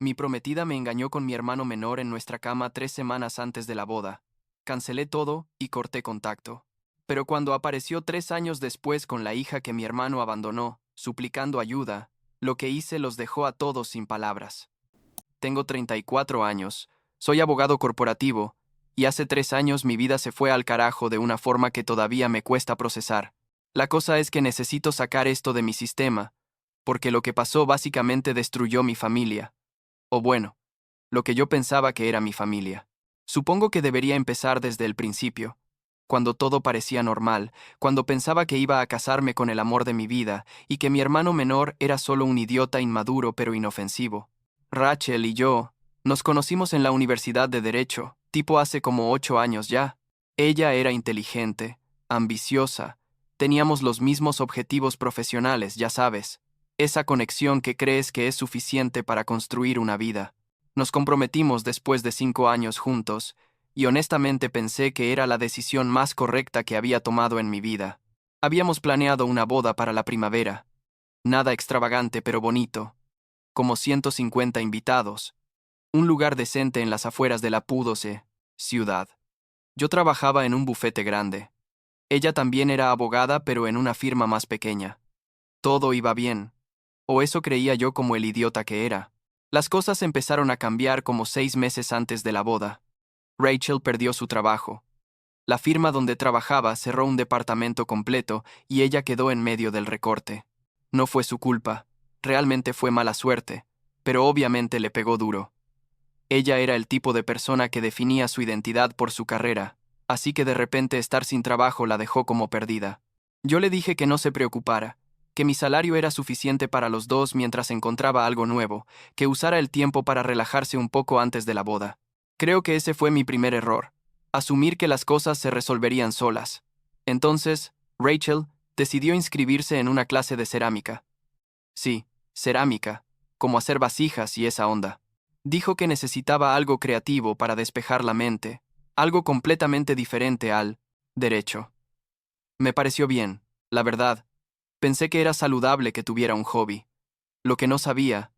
Mi prometida me engañó con mi hermano menor en nuestra cama 3 semanas antes de la boda. Cancelé todo y corté contacto. Pero cuando apareció 3 años después con la hija que mi hermano abandonó, suplicando ayuda, lo que hice los dejó a todos sin palabras. Tengo 34 años, soy abogado corporativo, y hace 3 años mi vida se fue al carajo de una forma que todavía me cuesta procesar. La cosa es que necesito sacar esto de mi sistema, porque lo que pasó básicamente destruyó mi familia. O bueno, lo que yo pensaba que era mi familia. Supongo que debería empezar desde el principio, cuando todo parecía normal, cuando pensaba que iba a casarme con el amor de mi vida y que mi hermano menor era solo un idiota inmaduro pero inofensivo. Rachel y yo nos conocimos en la Universidad de Derecho, tipo hace como 8 años ya. Ella era inteligente, ambiciosa, teníamos los mismos objetivos profesionales, ya sabes, esa conexión que crees que es suficiente para construir una vida. Nos comprometimos después de 5 años juntos, y honestamente pensé que era la decisión más correcta que había tomado en mi vida. Habíamos planeado una boda para la primavera. Nada extravagante pero bonito. Como 150 invitados. Un lugar decente en las afueras de la Pudose, ciudad. Yo trabajaba en un bufete grande. Ella también era abogada pero en una firma más pequeña. Todo iba bien. O eso creía yo como el idiota que era. Las cosas empezaron a cambiar como 6 meses antes de la boda. Rachel perdió su trabajo. La firma donde trabajaba cerró un departamento completo y ella quedó en medio del recorte. No fue su culpa, realmente fue mala suerte, pero obviamente le pegó duro. Ella era el tipo de persona que definía su identidad por su carrera, así que de repente estar sin trabajo la dejó como perdida. Yo le dije que no se preocupara, que mi salario era suficiente para los dos mientras encontraba algo nuevo, que usara el tiempo para relajarse un poco antes de la boda. Creo que ese fue mi primer error, asumir que las cosas se resolverían solas. Entonces, Rachel decidió inscribirse en una clase de cerámica. Sí, cerámica, como hacer vasijas y esa onda. Dijo que necesitaba algo creativo para despejar la mente, algo completamente diferente al derecho. Me pareció bien, la verdad. Pensé que era saludable que tuviera un hobby. Lo que no sabía,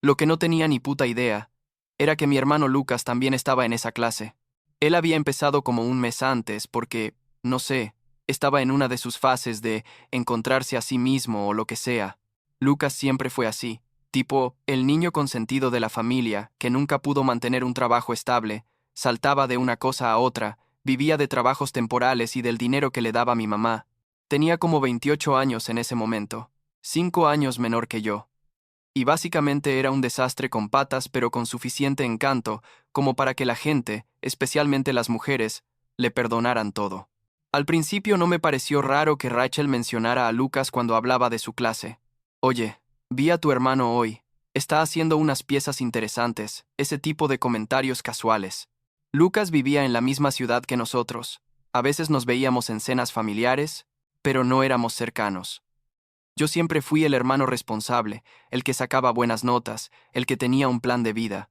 lo que no tenía ni puta idea, era que mi hermano Lucas también estaba en esa clase. Él había empezado como un mes antes porque, no sé, estaba en una de sus fases de encontrarse a sí mismo o lo que sea. Lucas siempre fue así, tipo el niño consentido de la familia que nunca pudo mantener un trabajo estable, saltaba de una cosa a otra, vivía de trabajos temporales y del dinero que le daba mi mamá. Tenía como 28 años en ese momento, 5 años menor que yo. Y básicamente era un desastre con patas pero con suficiente encanto como para que la gente, especialmente las mujeres, le perdonaran todo. Al principio no me pareció raro que Rachel mencionara a Lucas cuando hablaba de su clase. Oye, vi a tu hermano hoy. Está haciendo unas piezas interesantes, ese tipo de comentarios casuales. Lucas vivía en la misma ciudad que nosotros. A veces nos veíamos en cenas familiares, pero no éramos cercanos. Yo siempre fui el hermano responsable, el que sacaba buenas notas, el que tenía un plan de vida.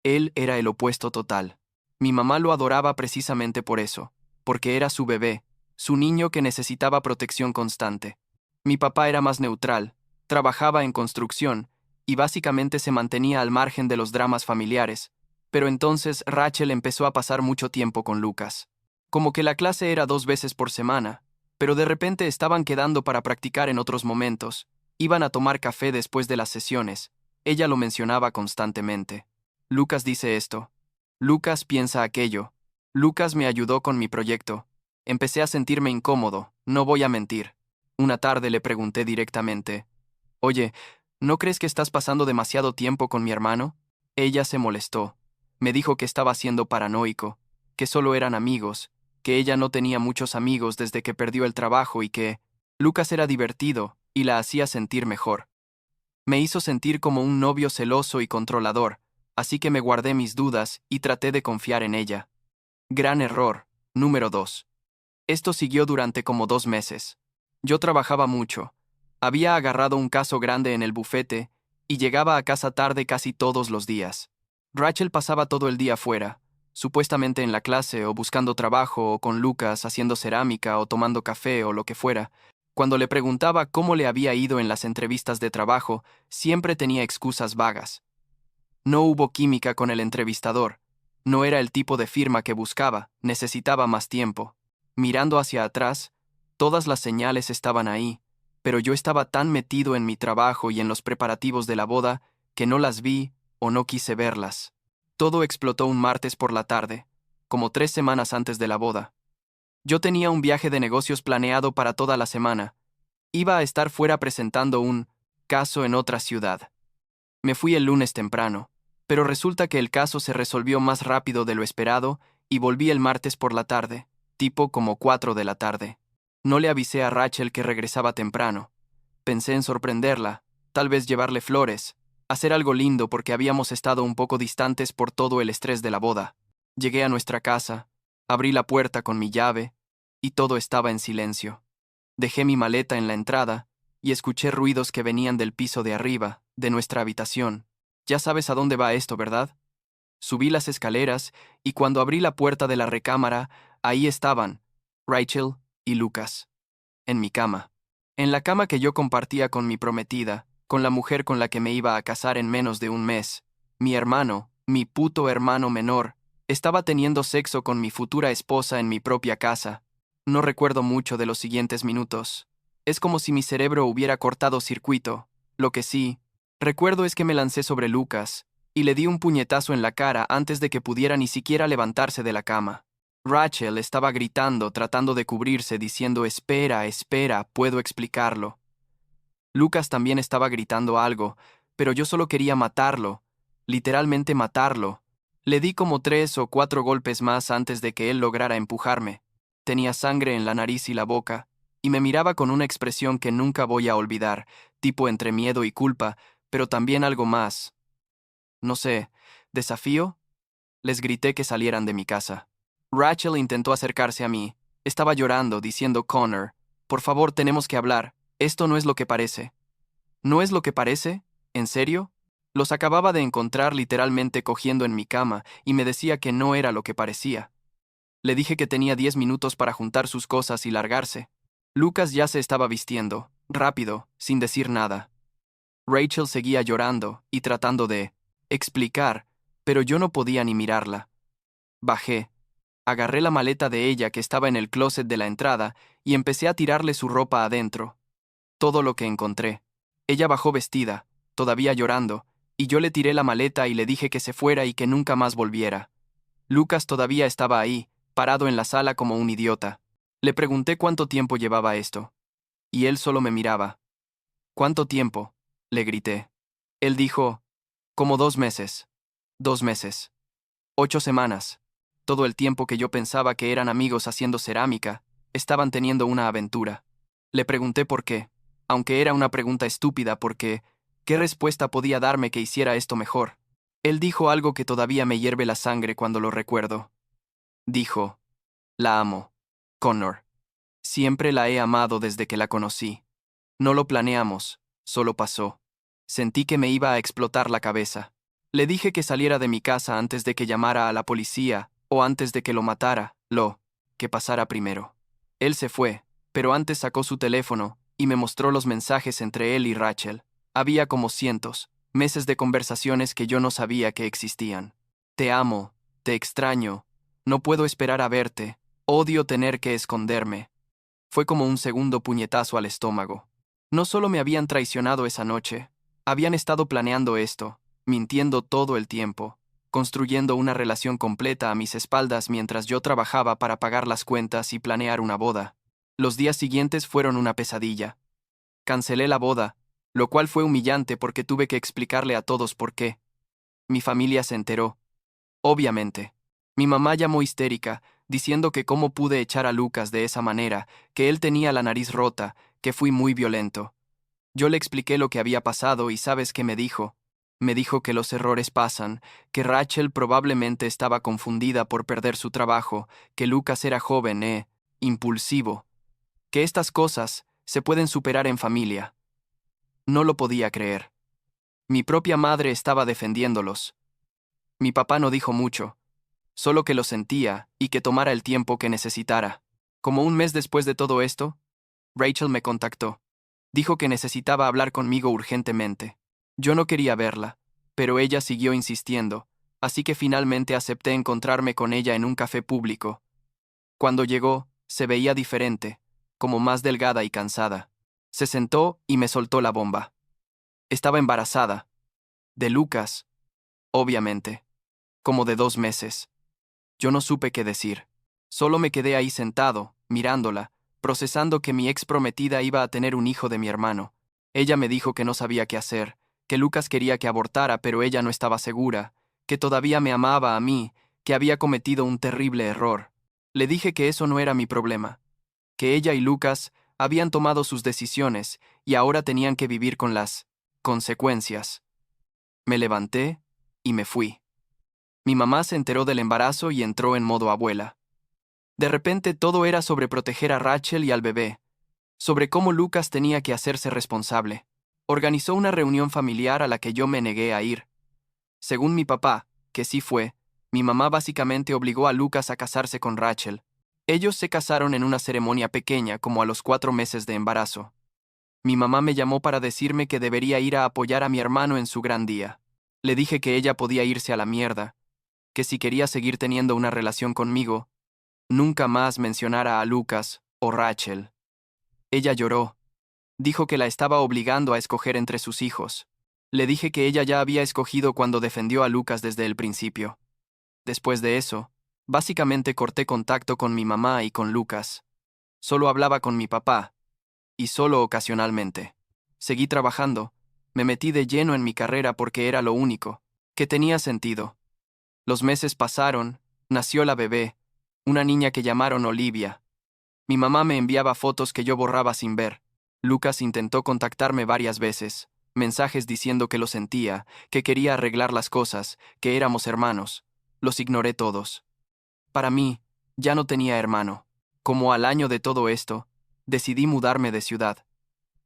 Él era el opuesto total. Mi mamá lo adoraba precisamente por eso, porque era su bebé, su niño que necesitaba protección constante. Mi papá era más neutral, trabajaba en construcción, y básicamente se mantenía al margen de los dramas familiares, pero entonces Rachel empezó a pasar mucho tiempo con Lucas. Como que la clase era 2 veces por semana, pero de repente estaban quedando para practicar en otros momentos, iban a tomar café después de las sesiones, ella lo mencionaba constantemente. Lucas dice esto. Lucas piensa aquello. Lucas me ayudó con mi proyecto. Empecé a sentirme incómodo, no voy a mentir. Una tarde le pregunté directamente, oye, ¿no crees que estás pasando demasiado tiempo con mi hermano? Ella se molestó. Me dijo que estaba siendo paranoico, que solo eran amigos, que ella no tenía muchos amigos desde que perdió el trabajo y que Lucas era divertido y la hacía sentir mejor. Me hizo sentir como un novio celoso y controlador, así que me guardé mis dudas y traté de confiar en ella. Gran error. Número 2. Esto siguió durante como 2 meses. Yo trabajaba mucho. Había agarrado un caso grande en el bufete y llegaba a casa tarde casi todos los días. Rachel pasaba todo el día fuera, supuestamente en la clase o buscando trabajo o con Lucas haciendo cerámica o tomando café o lo que fuera. Cuando le preguntaba cómo le había ido en las entrevistas de trabajo, siempre tenía excusas vagas. No hubo química con el entrevistador. No era el tipo de firma que buscaba, necesitaba más tiempo. Mirando hacia atrás, todas las señales estaban ahí, pero yo estaba tan metido en mi trabajo y en los preparativos de la boda que no las vi o no quise verlas. Todo explotó un martes por la tarde, como 3 semanas antes de la boda. Yo tenía un viaje de negocios planeado para toda la semana. Iba a estar fuera presentando un caso en otra ciudad. Me fui el lunes temprano, pero resulta que el caso se resolvió más rápido de lo esperado y volví el martes por la tarde, tipo como 4 de la tarde. No le avisé a Rachel que regresaba temprano. Pensé en sorprenderla, tal vez llevarle flores, hacer algo lindo porque habíamos estado un poco distantes por todo el estrés de la boda. Llegué a nuestra casa, abrí la puerta con mi llave y todo estaba en silencio. Dejé mi maleta en la entrada y escuché ruidos que venían del piso de arriba, de nuestra habitación. Ya sabes a dónde va esto, ¿verdad? Subí las escaleras y cuando abrí la puerta de la recámara, ahí estaban Rachel y Lucas, en mi cama. En la cama que yo compartía con mi prometida, con la mujer con la que me iba a casar en menos de un mes. Mi hermano, mi puto hermano menor, estaba teniendo sexo con mi futura esposa en mi propia casa. No recuerdo mucho de los siguientes minutos. Es como si mi cerebro hubiera cortado circuito. Lo que sí, recuerdo es que me lancé sobre Lucas y le di un puñetazo en la cara antes de que pudiera ni siquiera levantarse de la cama. Rachel estaba gritando, tratando de cubrirse, diciendo espera, espera, puedo explicarlo. Lucas también estaba gritando algo, pero yo solo quería matarlo, literalmente matarlo. Le di como 3 o 4 golpes más antes de que él lograra empujarme. Tenía sangre en la nariz y la boca, y me miraba con una expresión que nunca voy a olvidar, tipo entre miedo y culpa, pero también algo más. No sé, ¿desafío? Les grité que salieran de mi casa. Rachel intentó acercarse a mí. Estaba llorando, diciendo Connor, por favor, tenemos que hablar. Esto no es lo que parece. ¿No es lo que parece? ¿En serio? Los acababa de encontrar literalmente cogiendo en mi cama y me decía que no era lo que parecía. Le dije que tenía 10 minutos para juntar sus cosas y largarse. Lucas ya se estaba vistiendo, rápido, sin decir nada. Rachel seguía llorando y tratando de explicar, pero yo no podía ni mirarla. Bajé, agarré la maleta de ella que estaba en el closet de la entrada y empecé a tirarle su ropa adentro. Todo lo que encontré. Ella bajó vestida, todavía llorando, y yo le tiré la maleta y le dije que se fuera y que nunca más volviera. Lucas todavía estaba ahí, parado en la sala como un idiota. Le pregunté cuánto tiempo llevaba esto. Y él solo me miraba. ¿Cuánto tiempo? Le grité. Él dijo, como 2 meses. 2 meses. 8 semanas. Todo el tiempo que yo pensaba que eran amigos haciendo cerámica, estaban teniendo una aventura. Le pregunté por qué, aunque era una pregunta estúpida porque, ¿qué respuesta podía darme que hiciera esto mejor? Él dijo algo que todavía me hierve la sangre cuando lo recuerdo. Dijo, la amo, Connor. Siempre la he amado desde que la conocí. No lo planeamos, solo pasó. Sentí que me iba a explotar la cabeza. Le dije que saliera de mi casa antes de que llamara a la policía o antes de que lo matara, que pasara primero. Él se fue, pero antes sacó su teléfono y me mostró los mensajes entre él y Rachel. Había como cientos, meses de conversaciones que yo no sabía que existían. Te amo, te extraño, no puedo esperar a verte, odio tener que esconderme. Fue como un segundo puñetazo al estómago. No solo me habían traicionado esa noche, habían estado planeando esto, mintiendo todo el tiempo, construyendo una relación completa a mis espaldas mientras yo trabajaba para pagar las cuentas y planear una boda. Los días siguientes fueron una pesadilla. Cancelé la boda, lo cual fue humillante porque tuve que explicarle a todos por qué. Mi familia se enteró. Obviamente. Mi mamá llamó histérica, diciendo que cómo pude echar a Lucas de esa manera, que él tenía la nariz rota, que fui muy violento. Yo le expliqué lo que había pasado y ¿sabes qué me dijo? Me dijo que los errores pasan, que Rachel probablemente estaba confundida por perder su trabajo, que Lucas era joven impulsivo, que estas cosas se pueden superar en familia. No lo podía creer. Mi propia madre estaba defendiéndolos. Mi papá no dijo mucho, solo que lo sentía y que tomara el tiempo que necesitara. Como un mes después de todo esto, Rachel me contactó. Dijo que necesitaba hablar conmigo urgentemente. Yo no quería verla, pero ella siguió insistiendo, así que finalmente acepté encontrarme con ella en un café público. Cuando llegó, se veía diferente, como más delgada y cansada. Se sentó y me soltó la bomba. Estaba embarazada. De Lucas, obviamente. Como de 2 meses. Yo no supe qué decir. Solo me quedé ahí sentado, mirándola, procesando que mi ex prometida iba a tener un hijo de mi hermano. Ella me dijo que no sabía qué hacer, que Lucas quería que abortara, pero ella no estaba segura, que todavía me amaba a mí, que había cometido un terrible error. Le dije que eso no era mi problema, que ella y Lucas habían tomado sus decisiones y ahora tenían que vivir con las consecuencias. Me levanté y me fui. Mi mamá se enteró del embarazo y entró en modo abuela. De repente todo era sobre proteger a Rachel y al bebé, sobre cómo Lucas tenía que hacerse responsable. Organizó una reunión familiar a la que yo me negué a ir. Según mi papá, que sí fue, mi mamá básicamente obligó a Lucas a casarse con Rachel. Ellos se casaron en una ceremonia pequeña como a los 4 meses de embarazo. Mi mamá me llamó para decirme que debería ir a apoyar a mi hermano en su gran día. Le dije que ella podía irse a la mierda, que si quería seguir teniendo una relación conmigo, nunca más mencionara a Lucas o Rachel. Ella lloró. Dijo que la estaba obligando a escoger entre sus hijos. Le dije que ella ya había escogido cuando defendió a Lucas desde el principio. Después de eso, básicamente corté contacto con mi mamá y con Lucas. Solo hablaba con mi papá, y solo ocasionalmente. Seguí trabajando, me metí de lleno en mi carrera porque era lo único que tenía sentido. Los meses pasaron, nació la bebé, una niña que llamaron Olivia. Mi mamá me enviaba fotos que yo borraba sin ver. Lucas intentó contactarme varias veces, mensajes diciendo que lo sentía, que quería arreglar las cosas, que éramos hermanos. Los ignoré todos. Para mí, ya no tenía hermano. Como al año de todo esto, decidí mudarme de ciudad.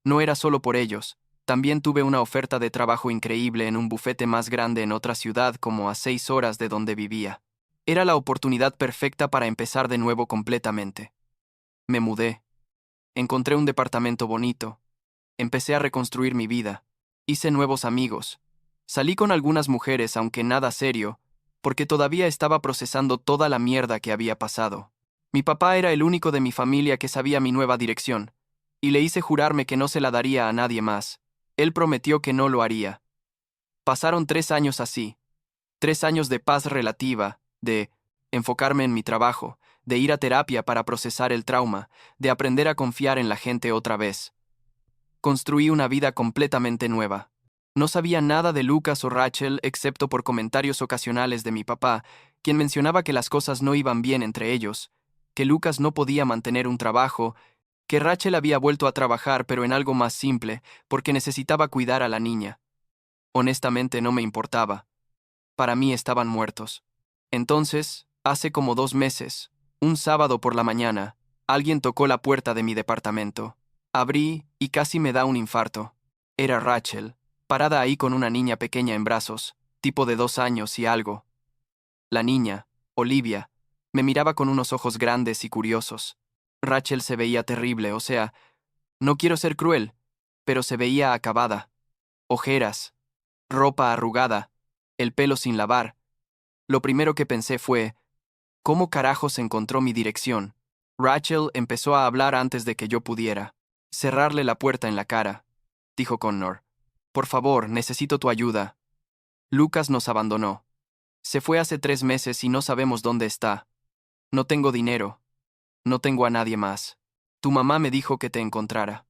No era solo por ellos, también tuve una oferta de trabajo increíble en un bufete más grande en otra ciudad como a 6 horas de donde vivía. Era la oportunidad perfecta para empezar de nuevo completamente. Me mudé. Encontré un departamento bonito. Empecé a reconstruir mi vida. Hice nuevos amigos. Salí con algunas mujeres, aunque nada serio, porque todavía estaba procesando toda la mierda que había pasado. Mi papá era el único de mi familia que sabía mi nueva dirección, y le hice jurarme que no se la daría a nadie más. Él prometió que no lo haría. Pasaron 3 años así. 3 años de paz relativa, de enfocarme en mi trabajo, de ir a terapia para procesar el trauma, de aprender a confiar en la gente otra vez. Construí una vida completamente nueva. No sabía nada de Lucas o Rachel excepto por comentarios ocasionales de mi papá, quien mencionaba que las cosas no iban bien entre ellos, que Lucas no podía mantener un trabajo, que Rachel había vuelto a trabajar pero en algo más simple, porque necesitaba cuidar a la niña. Honestamente no me importaba. Para mí estaban muertos. Entonces, hace como 2 meses, un sábado por la mañana, alguien tocó la puerta de mi departamento. Abrí y casi me da un infarto. Era Rachel, parada ahí con una niña pequeña en brazos, tipo de 2 años y algo. La niña, Olivia, me miraba con unos ojos grandes y curiosos. Rachel se veía terrible, o sea, no quiero ser cruel, pero se veía acabada. Ojeras, ropa arrugada, el pelo sin lavar. Lo primero que pensé fue, ¿cómo carajos encontró mi dirección? Rachel empezó a hablar antes de que yo pudiera cerrarle la puerta en la cara, dijo Connor. Por favor, necesito tu ayuda. Lucas nos abandonó. Se fue hace 3 meses y no sabemos dónde está. No tengo dinero. No tengo a nadie más. Tu mamá me dijo que te encontrara.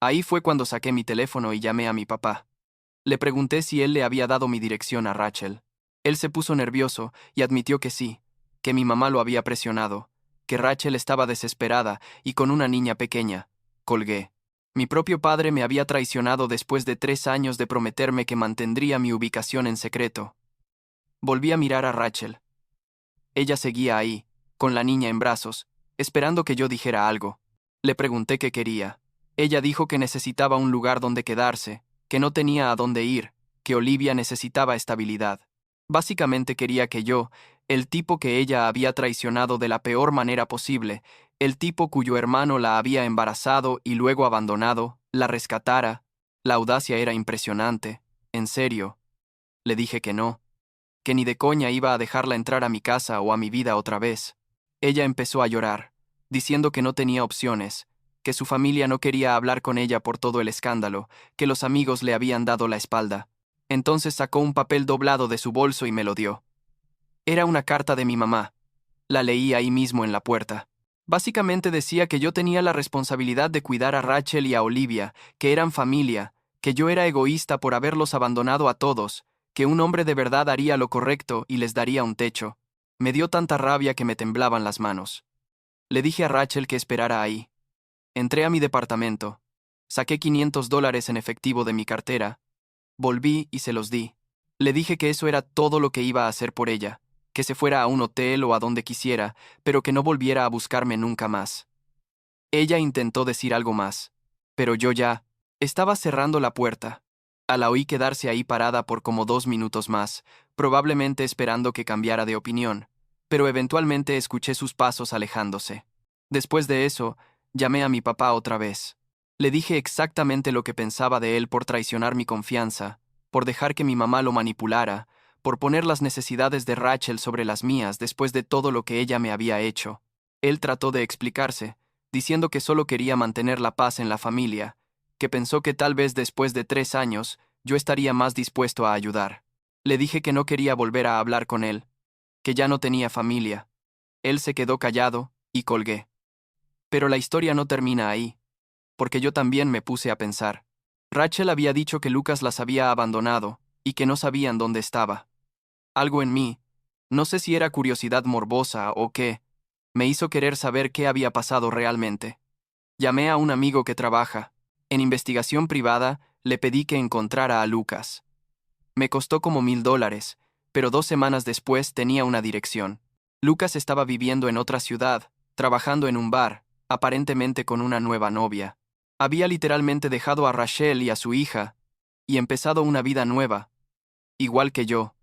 Ahí fue cuando saqué mi teléfono y llamé a mi papá. Le pregunté si él le había dado mi dirección a Rachel. Él se puso nervioso y admitió que sí, que mi mamá lo había presionado, que Rachel estaba desesperada y con una niña pequeña. Colgué. Mi propio padre me había traicionado después de 3 años de prometerme que mantendría mi ubicación en secreto. Volví a mirar a Rachel. Ella seguía ahí, con la niña en brazos, esperando que yo dijera algo. Le pregunté qué quería. Ella dijo que necesitaba un lugar donde quedarse, que no tenía a dónde ir, que Olivia necesitaba estabilidad. Básicamente quería que yo, el tipo que ella había traicionado de la peor manera posible, el tipo cuyo hermano la había embarazado y luego abandonado, la rescatara. La audacia era impresionante. En serio. Le dije que no, que ni de coña iba a dejarla entrar a mi casa o a mi vida otra vez. Ella empezó a llorar, diciendo que no tenía opciones, que su familia no quería hablar con ella por todo el escándalo, que los amigos le habían dado la espalda. Entonces sacó un papel doblado de su bolso y me lo dio. Era una carta de mi mamá. La leí ahí mismo en la puerta. Básicamente decía que yo tenía la responsabilidad de cuidar a Rachel y a Olivia, que eran familia, que yo era egoísta por haberlos abandonado a todos, que un hombre de verdad haría lo correcto y les daría un techo. Me dio tanta rabia que me temblaban las manos. Le dije a Rachel que esperara ahí. Entré a mi departamento. Saqué $500 en efectivo de mi cartera. Volví y se los di. Le dije que eso era todo lo que iba a hacer por ella, que se fuera a un hotel o a donde quisiera, pero que no volviera a buscarme nunca más. Ella intentó decir algo más, pero yo ya estaba cerrando la puerta. La oí quedarse ahí parada por como 2 minutos más, probablemente esperando que cambiara de opinión, pero eventualmente escuché sus pasos alejándose. Después de eso, llamé a mi papá otra vez. Le dije exactamente lo que pensaba de él por traicionar mi confianza, por dejar que mi mamá lo manipulara, por poner las necesidades de Rachel sobre las mías después de todo lo que ella me había hecho. Él trató de explicarse, diciendo que solo quería mantener la paz en la familia, que pensó que tal vez después de 3 años yo estaría más dispuesto a ayudar. Le dije que no quería volver a hablar con él, que ya no tenía familia. Él se quedó callado y colgué. Pero la historia no termina ahí, porque yo también me puse a pensar. Rachel había dicho que Lucas las había abandonado y que no sabían dónde estaba. Algo en mí, no sé si era curiosidad morbosa o qué, me hizo querer saber qué había pasado realmente. Llamé a un amigo que trabaja en investigación privada, le pedí que encontrara a Lucas. Me costó como $1000, pero 2 semanas después tenía una dirección. Lucas estaba viviendo en otra ciudad, trabajando en un bar, aparentemente con una nueva novia. Había literalmente dejado a Rachel y a su hija, y empezado una vida nueva, igual que yo,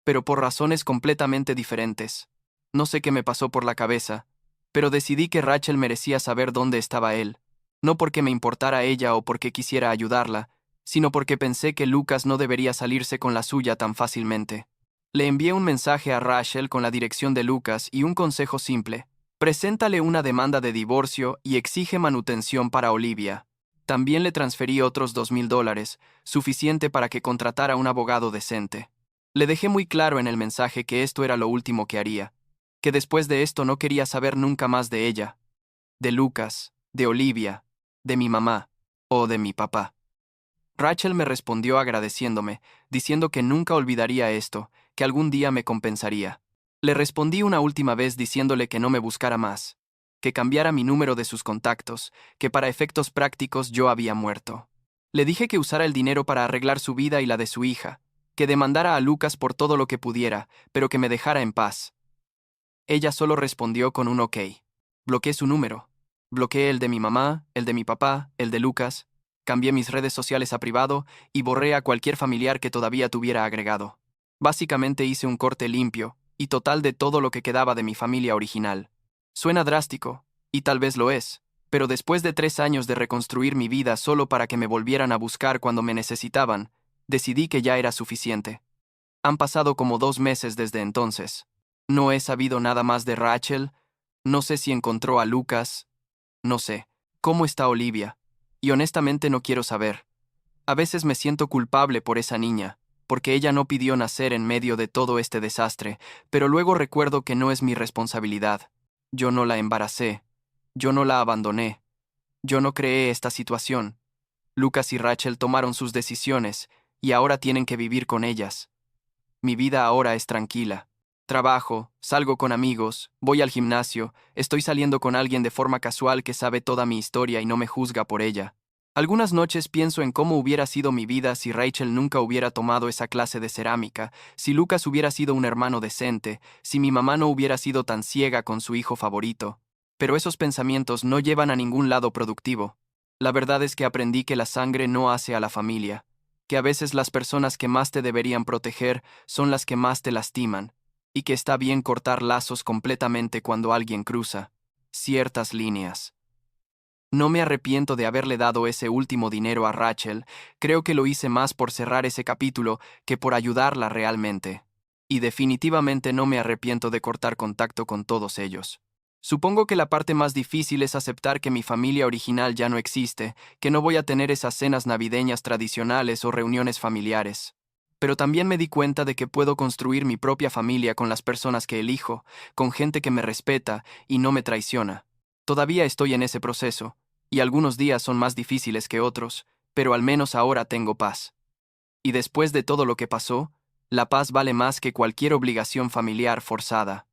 pero por razones completamente diferentes. No sé qué me pasó por la cabeza, pero decidí que Rachel merecía saber dónde estaba él, no porque me importara ella o porque quisiera ayudarla, sino porque pensé que Lucas no debería salirse con la suya tan fácilmente. Le envié un mensaje a Rachel con la dirección de Lucas y un consejo simple. Preséntale una demanda de divorcio y exige manutención para Olivia. También le transferí otros $2000, suficiente para que contratara un abogado decente. Le dejé muy claro en el mensaje que esto era lo último que haría, que después de esto no quería saber nunca más de ella, de Lucas, de Olivia, de mi mamá o de mi papá. Rachel me respondió agradeciéndome, diciendo que nunca olvidaría esto, que algún día me compensaría. Le respondí una última vez diciéndole que no me buscara más, que cambiara mi número de sus contactos, que para efectos prácticos yo había muerto. Le dije que usara el dinero para arreglar su vida y la de su hija, que demandara a Lucas por todo lo que pudiera, pero que me dejara en paz. Ella solo respondió con un ok. Bloqueé su número. Bloqueé el de mi mamá, el de mi papá, el de Lucas. Cambié mis redes sociales a privado y borré a cualquier familiar que todavía tuviera agregado. Básicamente hice un corte limpio y total de todo lo que quedaba de mi familia original. Suena drástico, y tal vez lo es, pero después de 3 años de reconstruir mi vida solo para que me volvieran a buscar cuando me necesitaban, decidí que ya era suficiente. Han pasado como 2 meses desde entonces. No he sabido nada más de Rachel, no sé si encontró a Lucas, no sé cómo está Olivia, y honestamente no quiero saber. A veces me siento culpable por esa niña, porque ella no pidió nacer en medio de todo este desastre, pero luego recuerdo que no es mi responsabilidad. Yo no la embaracé, yo no la abandoné, yo no creé esta situación. Lucas y Rachel tomaron sus decisiones, y ahora tienen que vivir con ellas. Mi vida ahora es tranquila. Trabajo, salgo con amigos, voy al gimnasio, estoy saliendo con alguien de forma casual que sabe toda mi historia y no me juzga por ella. Algunas noches pienso en cómo hubiera sido mi vida si Rachel nunca hubiera tomado esa clase de cerámica, si Lucas hubiera sido un hermano decente, si mi mamá no hubiera sido tan ciega con su hijo favorito. Pero esos pensamientos no llevan a ningún lado productivo. La verdad es que aprendí que la sangre no hace a la familia, que a veces las personas que más te deberían proteger son las que más te lastiman, y que está bien cortar lazos completamente cuando alguien cruza ciertas líneas. No me arrepiento de haberle dado ese último dinero a Rachel, creo que lo hice más por cerrar ese capítulo que por ayudarla realmente. Y definitivamente no me arrepiento de cortar contacto con todos ellos. Supongo que la parte más difícil es aceptar que mi familia original ya no existe, que no voy a tener esas cenas navideñas tradicionales o reuniones familiares. Pero también me di cuenta de que puedo construir mi propia familia con las personas que elijo, con gente que me respeta y no me traiciona. Todavía estoy en ese proceso, y algunos días son más difíciles que otros, pero al menos ahora tengo paz. Y después de todo lo que pasó, la paz vale más que cualquier obligación familiar forzada.